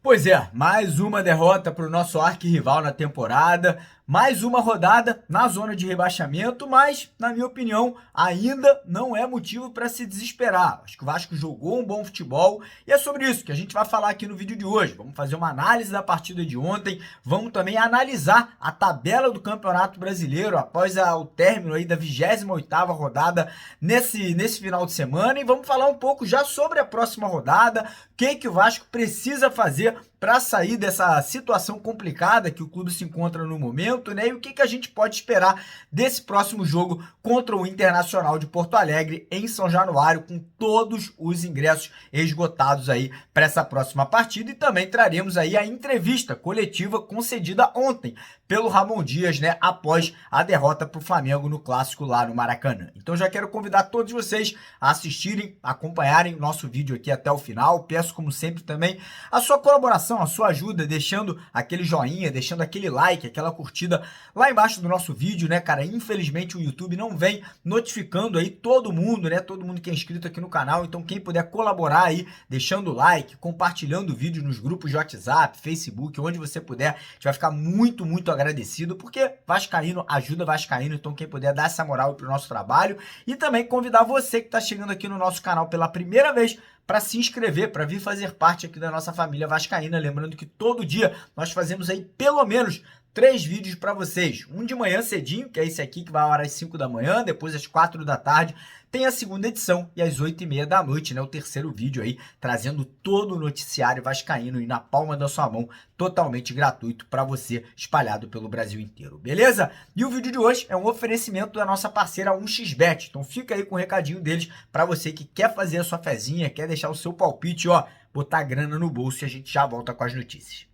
Pois é, mais uma derrota para o nosso arquirrival na temporada, mais uma rodada na zona de rebaixamento, mas, na minha opinião, ainda não é motivo para se desesperar. Acho que o Vasco jogou um bom futebol e é sobre isso que a gente vai falar aqui no vídeo de hoje. Vamos fazer uma análise da partida de ontem, vamos também analisar a tabela do Campeonato Brasileiro após o término aí da 28ª rodada nesse final de semana e vamos falar um pouco já sobre a próxima rodada, o que o Vasco precisa fazer para sair dessa situação complicada que o clube se encontra no momento, né? E o que a gente pode esperar desse próximo jogo contra o Internacional de Porto Alegre em São Januário, com todos os ingressos esgotados aí para essa próxima partida. E também traremos aí a entrevista coletiva concedida ontem pelo Ramon Dias, né? Após a derrota para o Flamengo no clássico lá no Maracanã. Então já quero convidar todos vocês a assistirem, acompanharem o nosso vídeo aqui até o final. Peço, como sempre, também a sua colaboração, a sua ajuda, deixando aquele joinha, deixando aquele like, aquela curtida lá embaixo do nosso vídeo, né, cara? Infelizmente o YouTube não vem notificando aí todo mundo, né? Todo mundo que é inscrito aqui no canal. Então quem puder colaborar aí, deixando o like, compartilhando o vídeo nos grupos de WhatsApp, Facebook, onde você puder, a gente vai ficar muito, muito agradecido, porque vascaíno ajuda vascaíno. Então quem puder dar essa moral pro nosso trabalho e também convidar você que tá chegando aqui no nosso canal pela primeira vez para se inscrever, para vir fazer parte aqui da nossa família vascaína. Lembrando que todo dia nós fazemos aí pelo menos 3 vídeos para vocês. Um de manhã cedinho, que é esse aqui que vai às 5 da manhã, depois às 4 da tarde tem a segunda edição e às 8h30 da noite, né, o terceiro vídeo aí, trazendo todo o noticiário vascaíno e na palma da sua mão, totalmente gratuito para você, espalhado pelo Brasil inteiro, beleza? E o vídeo de hoje é um oferecimento da nossa parceira 1xBet, então fica aí com o recadinho deles para você que quer fazer a sua fezinha, quer deixar o seu palpite, ó, botar grana no bolso, e a gente já volta com as notícias.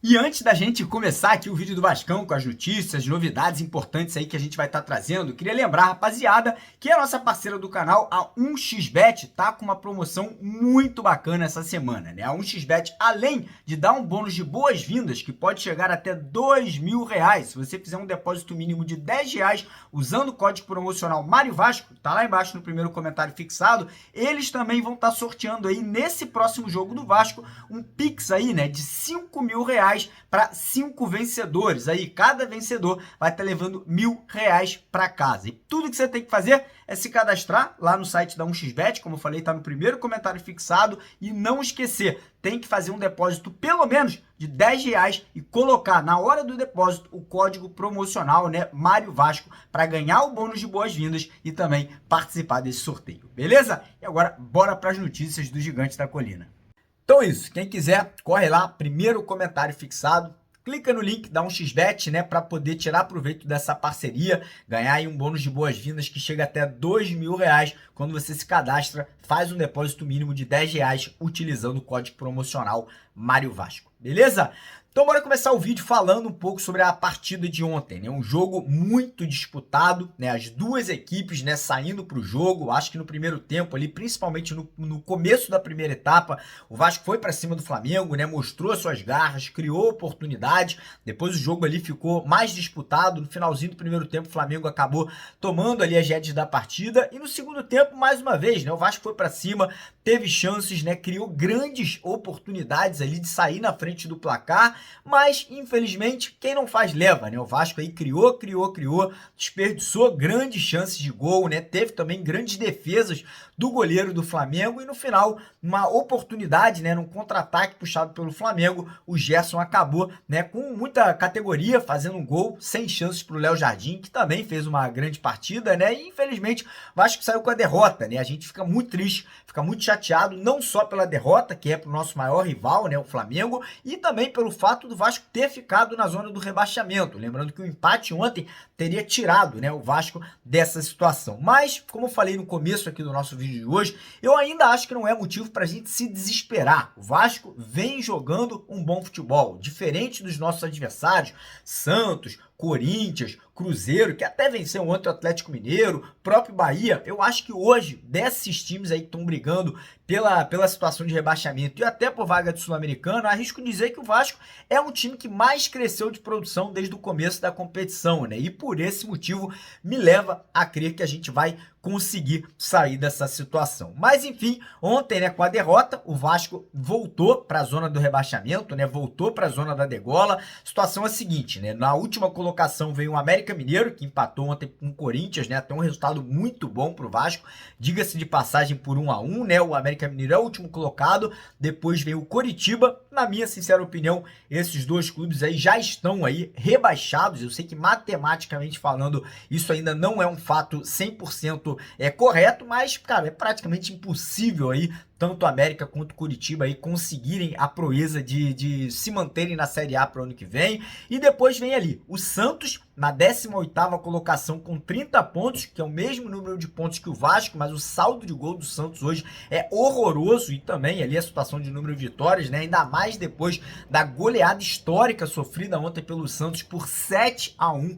E antes da gente começar aqui o vídeo do Vascão com as notícias, novidades importantes aí que a gente vai estar trazendo, queria lembrar, rapaziada, que a nossa parceira do canal, a 1xBet, tá com uma promoção muito bacana essa semana, né? A 1xBet, além de dar um bônus de boas-vindas, que pode chegar até R$2.000, se você fizer um depósito mínimo de R$10 usando o código promocional Mário Vasco, tá lá embaixo no primeiro comentário fixado, eles também vão estar sorteando aí nesse próximo jogo do Vasco um Pix aí, né, de R$5.000 para 5 vencedores. Aí cada vencedor vai estar levando R$1.000 para casa. E tudo que você tem que fazer é se cadastrar lá no site da 1xBet, como eu falei, está no primeiro comentário fixado, e não esquecer, tem que fazer um depósito pelo menos de R$10 e colocar na hora do depósito o código promocional, né, Mário Vasco, para ganhar o bônus de boas-vindas e também participar desse sorteio, beleza? E agora bora para as notícias do Gigante da Colina. Então é isso, quem quiser, corre lá, primeiro comentário fixado, clica no link da 1xBet, né, para poder tirar proveito dessa parceria, ganhar aí um bônus de boas-vindas que chega até R$2.000 quando você se cadastra, faz um depósito mínimo de R$10 utilizando o código promocional Mário Vasco, beleza? Então bora começar o vídeo falando um pouco sobre a partida de ontem, né? Um jogo muito disputado, né? As duas equipes, né, saindo para o jogo. Acho que no primeiro tempo ali, principalmente no começo da primeira etapa, o Vasco foi para cima do Flamengo, né? Mostrou as suas garras, criou oportunidades. Depois o jogo ali ficou mais disputado. No finalzinho do primeiro tempo, o Flamengo acabou tomando ali as rédeas da partida. E no segundo tempo, mais uma vez, né? O Vasco foi para cima, teve chances, né? Criou grandes oportunidades ali de sair na frente do placar. Mas, infelizmente, quem não faz leva, né? O Vasco aí criou, desperdiçou grandes chances de gol, né? Teve também grandes defesas do goleiro do Flamengo e no final, uma oportunidade, né, num contra-ataque puxado pelo Flamengo, o Gerson acabou, né, com muita categoria, fazendo um gol, sem chances para o Léo Jardim, que também fez uma grande partida, né? E infelizmente, o Vasco saiu com a derrota, né? A gente fica muito triste, fica muito chateado, não só pela derrota, que é para o nosso maior rival, né, o Flamengo, e também pelo fato do Vasco ter ficado na zona do rebaixamento. Lembrando que o empate ontem teria tirado, né, o Vasco dessa situação. Mas, como eu falei no começo aqui do nosso vídeo de hoje, eu ainda acho que não é motivo para a gente se desesperar. O Vasco vem jogando um bom futebol, diferente dos nossos adversários, Santos, Corinthians, Cruzeiro, que até venceu ontem o Atlético Mineiro, próprio Bahia. Eu acho que hoje, desses times aí que estão brigando pela situação de rebaixamento e até por vaga de Sul-Americano, arrisco dizer que o Vasco é um time que mais cresceu de produção desde o começo da competição, né? E por esse motivo me leva a crer que a gente vai conseguir sair dessa situação. Mas enfim, ontem, né, com a derrota, o Vasco voltou para a zona do rebaixamento, né? Voltou para a zona da degola. A situação é a seguinte, né? Na última colocação veio o América Mineiro, que empatou ontem com o Corinthians, né? Até um resultado muito bom para o Vasco. Diga-se de passagem por 1-1, né? O América Mineiro é o último colocado. Depois veio o Coritiba. Na minha sincera opinião, esses dois clubes aí já estão aí rebaixados. Eu sei que matematicamente falando, isso ainda não é um fato 100% correto, mas, cara, é praticamente impossível aí tanto América quanto Curitiba aí conseguirem a proeza de se manterem na Série A para o ano que vem. E depois vem ali o Santos na 18ª colocação com 30 pontos, que é o mesmo número de pontos que o Vasco, mas o saldo de gol do Santos hoje é horroroso, e também ali a situação de número de vitórias, né? Ainda mais depois da goleada histórica sofrida ontem pelo Santos por 7-1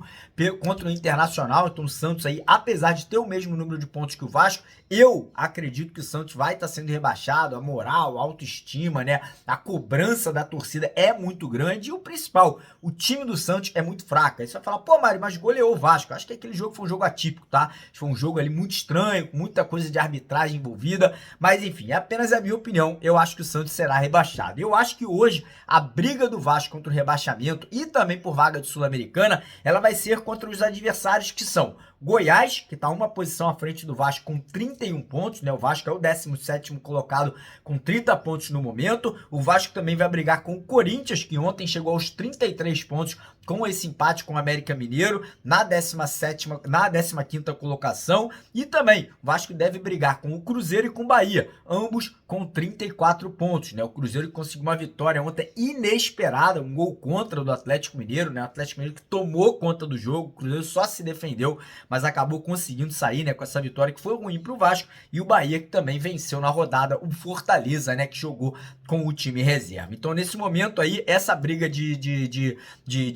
contra o Internacional. Então o Santos aí, apesar de ter o mesmo número de pontos que o Vasco, eu acredito que o Santos vai estar sendo rebaixado. A moral, a autoestima, né? A cobrança da torcida é muito grande. E o principal, o time do Santos é muito fraco. Aí você vai falar, pô, Mário, mas goleou o Vasco. Acho que aquele jogo foi um jogo atípico, tá? Foi um jogo ali muito estranho, com muita coisa de arbitragem envolvida. Mas enfim, é apenas a minha opinião. Eu acho que o Santos será rebaixado. Eu acho que hoje a briga do Vasco contra o rebaixamento e também por vaga de Sul-Americana, ela vai ser contra os adversários que são Goiás, que está uma posição à frente do Vasco com 31 pontos, né? O Vasco é o 17º colocado com 30 pontos no momento. O Vasco também vai brigar com o Corinthians, que ontem chegou aos 33 pontos com esse empate com o América Mineiro na 15ª colocação. E também o Vasco deve brigar com o Cruzeiro e com o Bahia, ambos com 34 pontos, né? O Cruzeiro conseguiu uma vitória ontem inesperada, um gol contra do Atlético Mineiro, né? O Atlético Mineiro que tomou conta do jogo, o Cruzeiro só se defendeu, mas acabou conseguindo sair, né, com essa vitória que foi ruim para o Vasco. E o Bahia que também venceu na rodada o Fortaleza, né, que jogou com o time reserva. Então nesse momento aí, essa briga de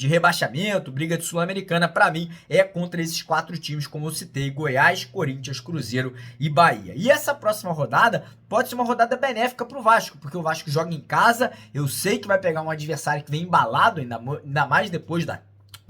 rebaixamento, briga de Sul-Americana, para mim é contra esses 4 times, como eu citei: Goiás, Corinthians, Cruzeiro e Bahia. E essa próxima rodada pode ser uma rodada benéfica para o Vasco, porque o Vasco joga em casa. Eu sei que vai pegar um adversário que vem embalado, ainda mais depois da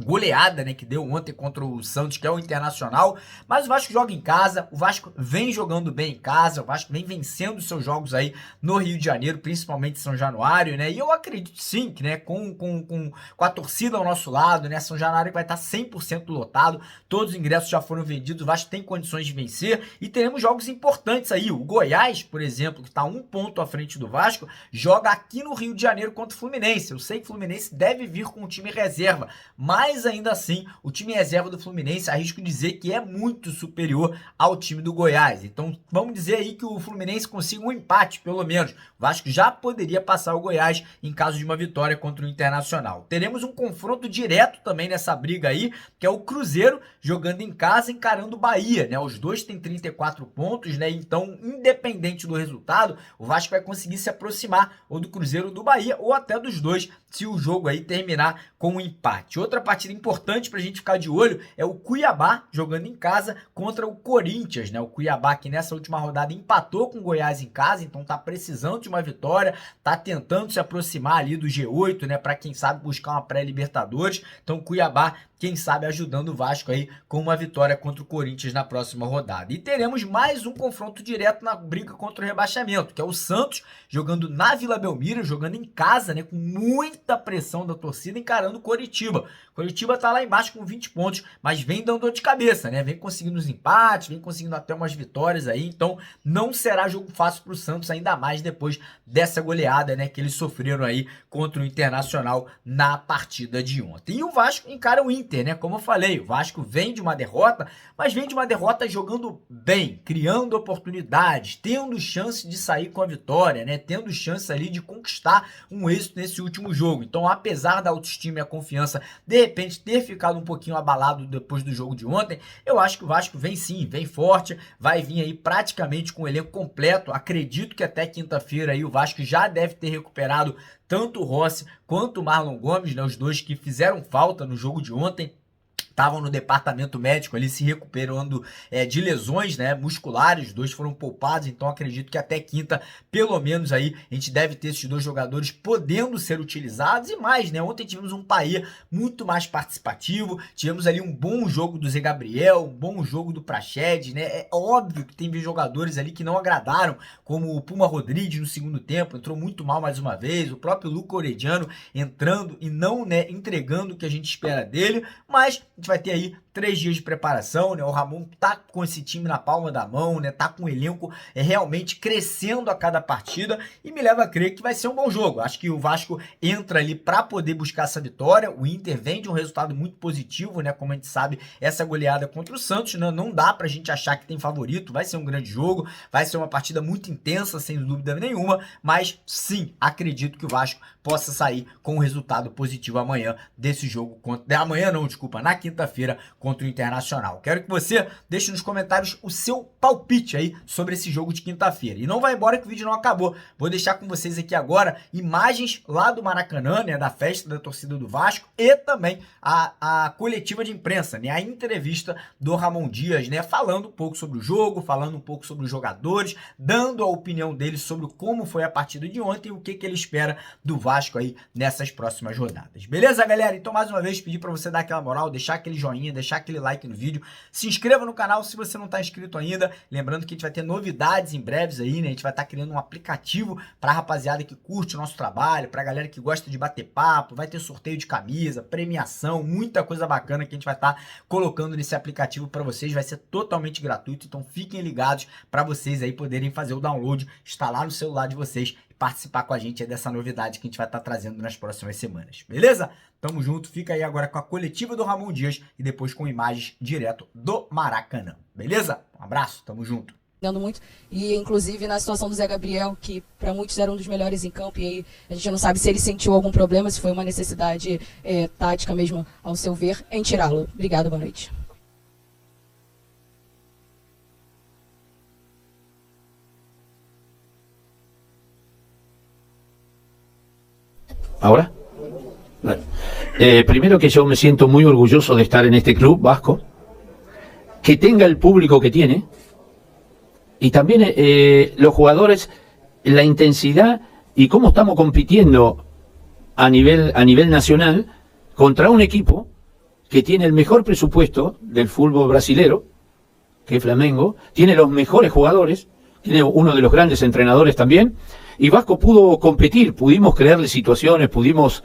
goleada, né, que deu ontem contra o Santos, que é o Internacional. Mas o Vasco joga em casa, o Vasco vem jogando bem em casa, o Vasco vem vencendo seus jogos aí no Rio de Janeiro, principalmente São Januário, né? E eu acredito sim que, né, com a torcida ao nosso lado, né, São Januário vai estar 100% lotado, todos os ingressos já foram vendidos, o Vasco tem condições de vencer e teremos jogos importantes aí. O Goiás, por exemplo, que está 1 ponto à frente do Vasco, joga aqui no Rio de Janeiro contra o Fluminense. Eu sei que o Fluminense deve vir com o time reserva, mas ainda assim, o time reserva do Fluminense, arrisco dizer que é muito superior ao time do Goiás. Então, vamos dizer aí que o Fluminense consiga um empate, pelo menos. O Vasco já poderia passar o Goiás em caso de uma vitória contra o Internacional. Teremos um confronto direto também nessa briga aí, que é o Cruzeiro jogando em casa, encarando o Bahia, né? Os dois têm 34 pontos, né? Então, independente do resultado, o Vasco vai conseguir se aproximar ou do Cruzeiro ou do Bahia, ou até dos dois, se o jogo aí terminar com um empate. Outra partida importante pra gente ficar de olho é o Cuiabá jogando em casa contra o Corinthians, né? O Cuiabá que nessa última rodada empatou com o Goiás em casa, então tá precisando de uma vitória, tá tentando se aproximar ali do G8, né? Pra quem sabe buscar uma pré-Libertadores. Então o Cuiabá, quem sabe, ajudando o Vasco aí com uma vitória contra o Corinthians na próxima rodada. E teremos mais um confronto direto na briga contra o rebaixamento, que é o Santos jogando na Vila Belmiro, jogando em casa, né, com muita pressão da torcida, encarando o Coritiba. O Coritiba tá lá embaixo com 20 pontos, mas vem dando dor de cabeça, né? Vem conseguindo os empates, vem conseguindo até umas vitórias aí, então não será jogo fácil pro Santos, ainda mais depois dessa goleada, né, que eles sofreram aí contra o Internacional na partida de ontem. E o Vasco encara o Inter, né? Como eu falei, o Vasco vem de uma derrota, mas vem de uma derrota jogando bem, criando oportunidades, tendo chance de sair com a vitória, né? Tendo chance ali de conquistar um êxito nesse último jogo. Então, apesar da autoestima e a confiança de repente ter ficado um pouquinho abalado depois do jogo de ontem, eu acho que o Vasco vem sim, vem forte, vai vir aí praticamente com o elenco completo. Acredito que até quinta-feira aí o Vasco já deve ter recuperado tanto o Rossi quanto o Marlon Gomes, né, os dois que fizeram falta no jogo de ontem. estavam no departamento médico ali se recuperando de lesões, né, musculares. 2 foram poupados, então acredito que até quinta, pelo menos aí, a gente deve ter esses 2 jogadores podendo ser utilizados e mais, né? Ontem tivemos um Payet muito mais participativo, tivemos ali um bom jogo do Zé Gabriel, um bom jogo do Praxedes, né? É óbvio que tem jogadores ali que não agradaram, como o Puma Rodrigues no segundo tempo, entrou muito mal mais uma vez, o próprio Luca Orediano entrando e não, né, entregando o que a gente espera dele, mas a gente vai ter aí 3 dias de preparação, né? O Ramon tá com esse time na palma da mão, né? Tá com o elenco realmente crescendo a cada partida e me leva a crer que vai ser um bom jogo. Acho que o Vasco entra ali para poder buscar essa vitória. O Inter vem de um resultado muito positivo, né? Como a gente sabe, essa goleada contra o Santos, né? Não dá pra gente achar que tem favorito. Vai ser um grande jogo, vai ser uma partida muito intensa, sem dúvida nenhuma, mas sim, acredito que o Vasco possa sair com um resultado positivo amanhã desse jogo amanhã não, desculpa, na quinta-feira contra o Internacional. Quero que você deixe nos comentários o seu palpite aí sobre esse jogo de quinta-feira. E não vai embora que o vídeo não acabou. Vou deixar com vocês aqui agora imagens lá do Maracanã, né, da festa da torcida do Vasco e também a coletiva de imprensa, né, a entrevista do Ramon Dias, né, falando um pouco sobre o jogo, falando um pouco sobre os jogadores, dando a opinião dele sobre como foi a partida de ontem e o que ele espera do Vasco aí nessas próximas rodadas. Beleza, galera? Então, mais uma vez, pedir para você dar aquela moral, deixar aquele joinha, deixar aquele like no vídeo, se inscreva no canal se você não está inscrito ainda, lembrando que a gente vai ter novidades em breves aí, né, a gente vai estar criando um aplicativo para a rapaziada que curte o nosso trabalho, para a galera que gosta de bater papo, vai ter sorteio de camisa, premiação, muita coisa bacana que a gente vai estar colocando nesse aplicativo para vocês, vai ser totalmente gratuito, então fiquem ligados para vocês aí poderem fazer o download, instalar no celular de vocês e participar com a gente dessa novidade que a gente vai estar trazendo nas próximas semanas, beleza? Tamo junto, fica aí agora com a coletiva do Ramon Dias e depois com imagens direto do Maracanã, beleza? Um abraço, tamo junto. Muito, e inclusive na situação do Zé Gabriel, que para muitos era um dos melhores em campo, e aí a gente não sabe se ele sentiu algum problema, se foi uma necessidade tática mesmo, ao seu ver, em tirá-lo. Obrigada, boa noite. ¿Ahora? Bueno. Primero que yo me siento muy orgulloso de estar en este club vasco, que tenga el público que tiene, y también los jugadores, la intensidad y cómo estamos compitiendo a nivel nacional contra un equipo que tiene el mejor presupuesto del fútbol brasilero, que es Flamengo, tiene los mejores jugadores, tiene uno de los grandes entrenadores también, y Vasco pudo competir, pudimos crearle situaciones, pudimos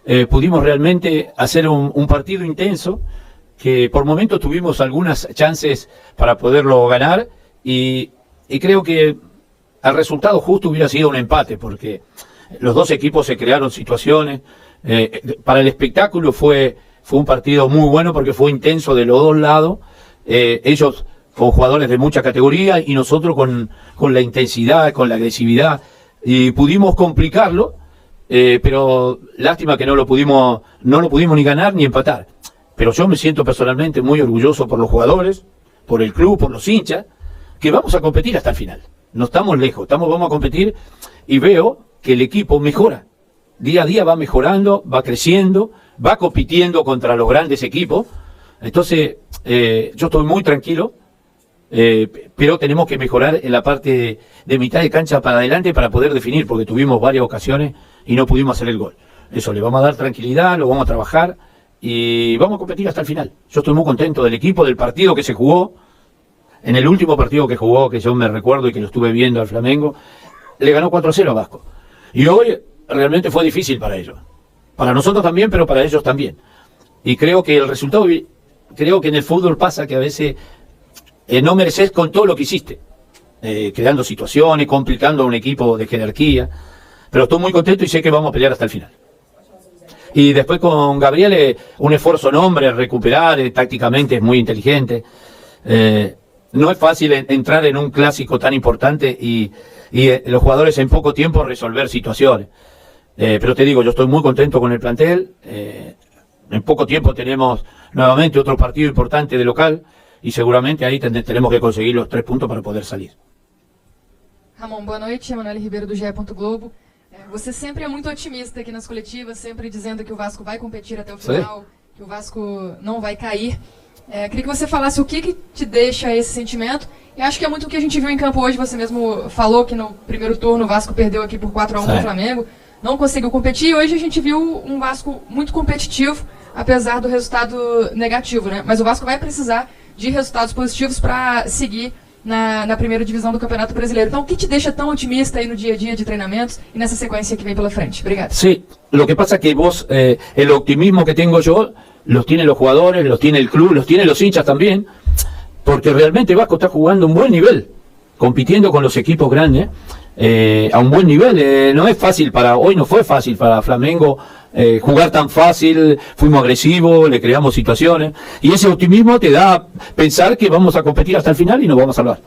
realmente hacer un partido intenso, que por momentos tuvimos algunas chances para poderlo ganar, y creo que al resultado justo hubiera sido un empate, porque los dos equipos se crearon situaciones. Para el espectáculo fue un partido muy bueno porque fue intenso de los dos lados. Ellos con jugadores de mucha categoría y nosotros con la intensidad, con la agresividad, y pudimos complicarlo, pero lástima que no lo pudimos ni ganar ni empatar. Pero yo me siento personalmente muy orgulloso por los jugadores, por el club, por los hinchas, que vamos a competir hasta el final. No estamos lejos, vamos a competir, y veo que el equipo mejora. Día a día va mejorando, va creciendo, va compitiendo contra los grandes equipos. Entonces, yo estoy muy tranquilo, pero tenemos que mejorar en la parte de mitad de cancha para adelante para poder definir, porque tuvimos varias ocasiones y no pudimos hacer el gol. Eso, le vamos a dar tranquilidad, lo vamos a trabajar y vamos a competir hasta el final. Yo estoy muy contento del equipo, del partido que se jugó. En el último partido que jugó, que yo me recuerdo y que lo estuve viendo al Flamengo, le ganó 4-0 a Vasco. Y hoy realmente fue difícil para ellos. Para nosotros también, pero para ellos también. Y creo que el resultado, creo que en el fútbol pasa que a veces no mereces con todo lo que hiciste. Creando situaciones, complicando a un equipo de jerarquía. Pero estoy muy contento y sé que vamos a pelear hasta el final. Y después con Gabriel, un esfuerzo en hombre, recuperar, tácticamente es muy inteligente. No es fácil entrar en un clásico tan importante y los jugadores en poco tiempo resolver situaciones. Pero te digo, yo estoy muy contento con el plantel. En poco tiempo tenemos nuevamente otro partido importante de local y seguramente ahí tenemos que conseguir los 3 puntos para poder salir. Ramon, boa noite. Emanuele Ribeiro do GE. Globo. Você sempre é muito otimista aqui nas coletivas, sempre dizendo que o Vasco vai competir até o final. que o Vasco não vai cair. Queria que você falasse o que te deixa esse sentimento. E acho que é muito o que a gente viu em campo hoje. Você mesmo falou que no primeiro turno o Vasco perdeu aqui por 4-1 para o Flamengo. Não conseguiu competir. E hoje a gente viu um Vasco muito competitivo, apesar do resultado negativo, né? Mas o Vasco vai precisar de resultados positivos para seguir na primeira divisão do Campeonato Brasileiro. Então, o que te deixa tão otimista aí no dia a dia de treinamentos e nessa sequência que vem pela frente? Obrigado. Sí, lo que pasa es que vos, el optimismo que tengo yo, los tienen los jugadores, los tiene el club, los tienen los hinchas también, porque realmente Vasco está jugando un buen nivel, compitiendo con los equipos grandes, a un buen nivel. No es fácil hoy no fue fácil para Flamengo jugar tan fácil, fuimos agresivos, le creamos situaciones, y ese optimismo te da a pensar que vamos a competir hasta el final y nos vamos a salvar.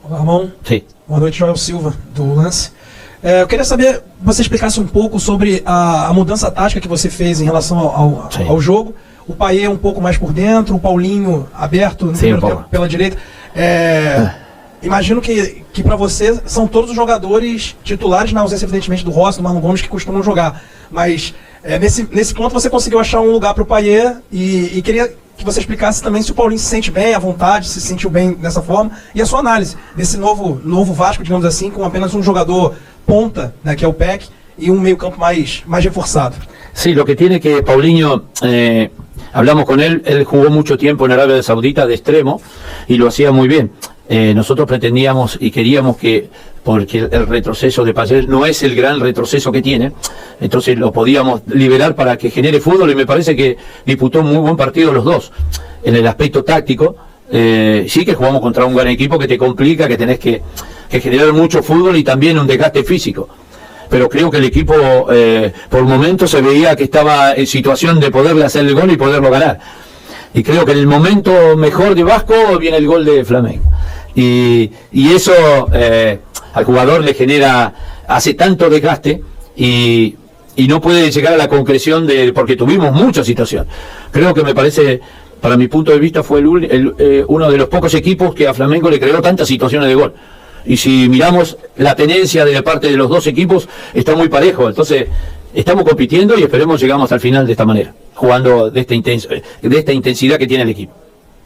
Olá, Ramon. Sí. Boa noite, Joel Silva, do Lance. Eu queria saber que você explicasse um pouco sobre a mudança tática que você fez em relação ao jogo. O Payet um pouco mais por dentro, o Paulinho aberto no primeiro tempo pela direita. Imagino que para você são todos os jogadores titulares, na ausência evidentemente do Rossi, do Marlon Gomes, que costumam jogar. Mas nesse ponto você conseguiu achar um lugar para o Payet e queria que você explicasse também se o Paulinho se sente bem à vontade, se sentiu bem dessa forma, e a sua análise desse novo Vasco, digamos assim, com apenas um jogador ponta, né, que é o Peck, y un medio campo más reforzado. Sí, lo que tiene que Paulinho, hablamos con él jugó mucho tiempo en Arabia Saudita de extremo y lo hacía muy bien. Nosotros pretendíamos y queríamos que, porque el retroceso de Payet no es el gran retroceso que tiene, entonces lo podíamos liberar para que genere fútbol, y me parece que disputó un muy buen partido los dos. En el aspecto táctico, sí que jugamos contra un gran equipo que te complica, que tenés que generar mucho fútbol y también un desgaste físico. Pero creo que el equipo por momentos se veía que estaba en situación de poderle hacer el gol y poderlo ganar. Y creo que en el momento mejor de Vasco viene el gol de Flamengo. Y eso al jugador le genera, hace tanto desgaste y no puede llegar a la concreción porque tuvimos mucha situación. Creo que me parece, para mi punto de vista, fue uno de los pocos equipos que a Flamengo le creó tantas situaciones de gol. Y si miramos la tenencia de parte de los dos equipos, está muy parejo. Entonces, estamos compitiendo y esperemos llegamos al final de esta manera, jugando de esta intensidad que tiene el equipo.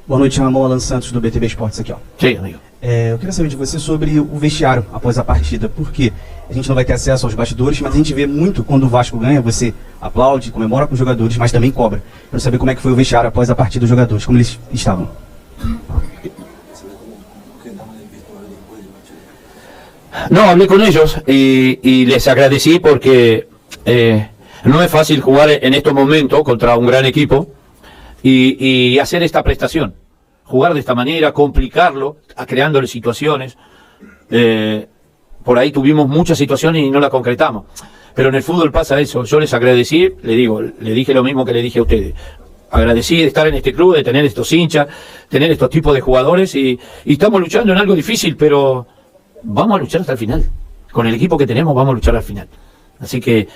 Boa noite, Ramon. Alan Santos, do BTB Esportes aqui, ó. Sim, amigo. Eu queria saber de você sobre o vestiário após a partida, porque a gente não vai ter acesso aos bastidores, mas a gente vê muito quando o Vasco ganha, você aplaude, comemora com os jogadores, mas também cobra. Quero saber como é que foi o vestiário após a partida dos jogadores, como eles estavam. No, hablé con ellos y les agradecí porque no es fácil jugar en estos momentos contra un gran equipo y hacer esta prestación. Jugar de esta manera, complicarlo, creándole situaciones. Por ahí tuvimos muchas situaciones y no las concretamos. Pero en el fútbol pasa eso. Yo les agradecí, le dije lo mismo que le dije a ustedes. Agradecí de estar en este club, de tener estos hinchas, tener estos tipos de jugadores y estamos luchando en algo difícil, pero vamos a luchar hasta el final. Con el equipo que tenemos vamos a luchar al final. Así que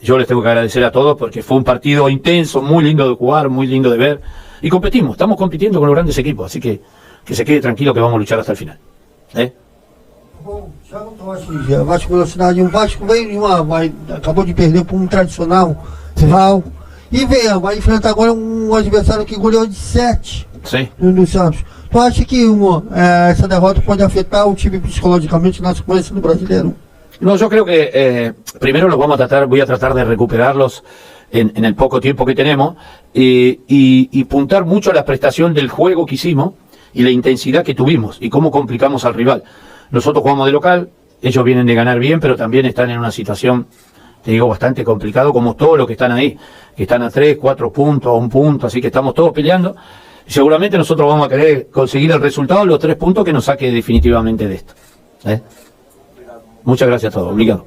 yo les tengo que agradecer a todos porque fue un partido intenso, muy lindo de jugar, muy lindo de ver. Y competimos, estamos compitiendo con los grandes equipos. Así que se quede tranquilo que vamos a luchar hasta el final. Bom, Thiago Totti, Vasco Velocidade, Vasco veio acabou de perder para tradicional rival. E vai enfrentar agora adversário que goleou de 7 no Santos. Tu acha que essa derrota pode afetar o time psicologicamente na sequência do Brasileiro? No, yo creo que primero voy a tratar de recuperarlos en el poco tiempo que tenemos y puntar mucho a la prestación del juego que hicimos y la intensidad que tuvimos y cómo complicamos al rival. Nosotros jugamos de local, ellos vienen de ganar bien, pero también están en una situación, te digo, bastante complicado, como todos los que están ahí, que están a 3, 4 puntos, a 1 punto, así que estamos todos peleando. Seguramente nosotros vamos a querer conseguir el resultado, los 3 puntos que nos saque definitivamente de esto. Muchas gracias a todos. Obrigado.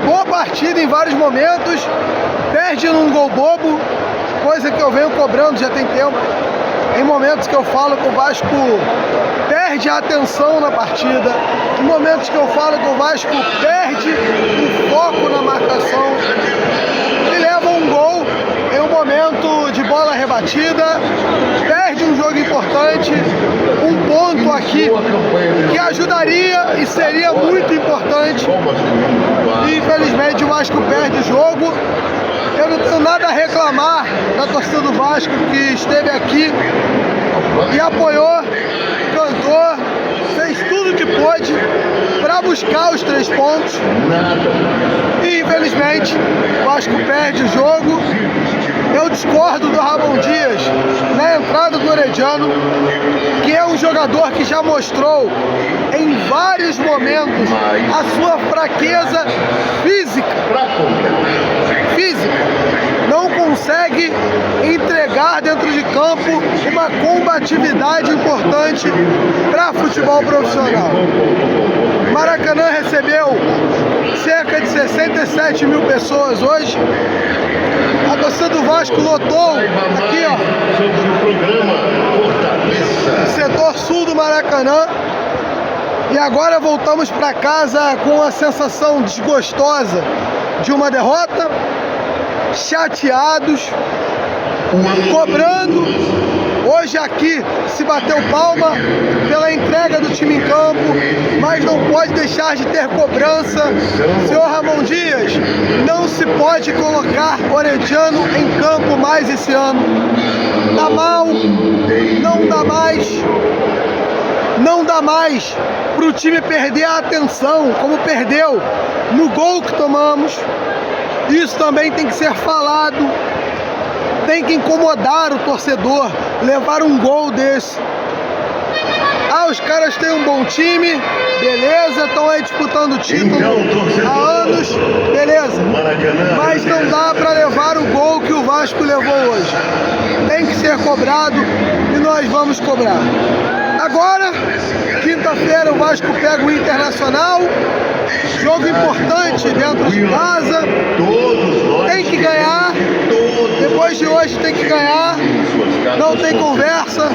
boa partida em vários momentos, perde num gol bobo, coisa que eu venho cobrando já tem tempo. Em momentos que eu falo que o Vasco perde a atenção na partida, em momentos que eu falo que o Vasco perde o foco na marcação e leva um gol em um momento de bola rebatida, perde um jogo importante, um ponto aqui que ajudaria e seria muito importante. E infelizmente o Vasco perde o jogo. Eu não tenho nada a reclamar da torcida do Vasco que esteve aqui e apoiou, cantou, fez tudo que pôde para buscar os 3 pontos. E infelizmente o Vasco perde o jogo. Eu discordo do Ramon Dias na entrada do Herediano, que é um jogador que já mostrou em vários momentos a sua fraqueza física. Não consegue entregar dentro de campo uma combatividade importante para futebol profissional. Maracanã recebeu cerca de 67 mil pessoas hoje. A torcida do Vasco lotou aqui, ó, setor sul do Maracanã. E agora voltamos para casa com a sensação desgostosa de uma derrota, chateados, cobrando. Hoje aqui se bateu palma pela entrega do time em campo, mas não pode deixar de ter cobrança. Senhor Ramon Dias, não se pode colocar o Herediano em campo mais esse ano. Tá mal, não dá mais. Não dá mais para o time perder a atenção, como perdeu no gol que tomamos. Isso também tem que ser falado. Tem que incomodar o torcedor, levar um gol desse. Ah, os caras têm um bom time, beleza, estão aí disputando o título há anos, beleza. Mas não dá para levar o gol que o Vasco levou hoje. Tem que ser cobrado e nós vamos cobrar. Agora, quinta-feira, o Vasco pega o Internacional. Jogo importante dentro de casa. Tem que ganhar. Depois de hoje tem que ganhar. Não tem conversa.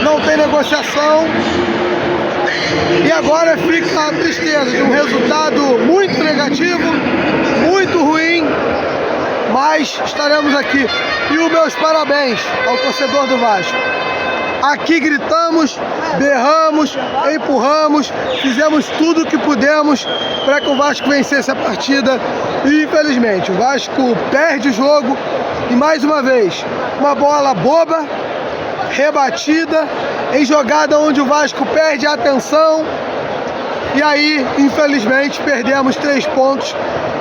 Não tem negociação. E agora fica a tristeza de um resultado muito negativo, muito ruim. Mas estaremos aqui. E os meus parabéns ao torcedor do Vasco. Aqui gritamos, berramos, empurramos, fizemos tudo o que pudemos para que o Vasco vencesse a partida. E infelizmente o Vasco perde o jogo e mais uma vez, uma bola boba, rebatida, em jogada onde o Vasco perde a atenção. E aí, infelizmente, perdemos 3 pontos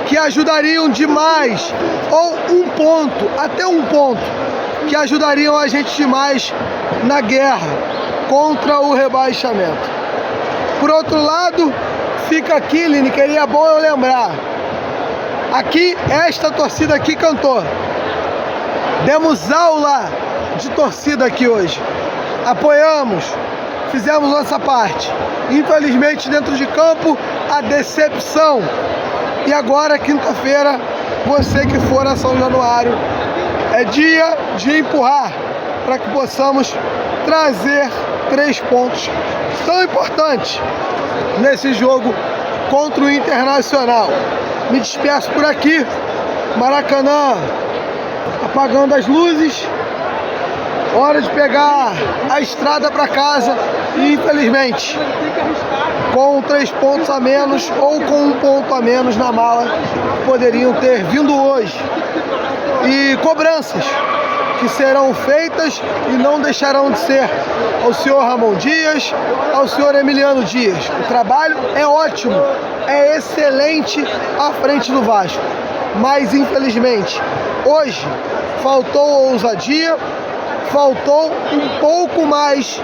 que ajudariam demais, ou um ponto, até um ponto, que ajudariam a gente demais na guerra contra o rebaixamento. Por outro lado, fica aqui, Lineker, é bom eu lembrar, aqui, esta torcida aqui cantou. Demos aula de torcida aqui hoje. Apoiamos, fizemos nossa parte. Infelizmente, dentro de campo, a decepção. E agora, quinta-feira, você que for a São Januário, é dia de empurrar para que possamos trazer 3 pontos tão importantes nesse jogo contra o Internacional. Me despeço por aqui. Maracanã apagando as luzes. Hora de pegar a estrada para casa e, infelizmente, com 3 pontos a menos ou com 1 ponto a menos na mala, poderiam ter vindo hoje. E cobranças que serão feitas e não deixarão de ser ao senhor Ramon Dias, ao senhor Emiliano Dias. O trabalho é ótimo, é excelente à frente do Vasco. Mas, infelizmente, hoje faltou ousadia, faltou um pouco mais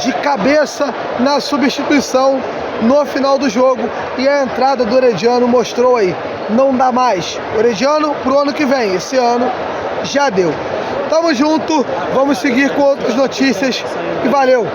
de cabeça na substituição no final do jogo. E a entrada do Herediano mostrou aí, não dá mais. O Herediano pro ano que vem, esse ano já deu. Tamo junto, vamos seguir com outras notícias e valeu!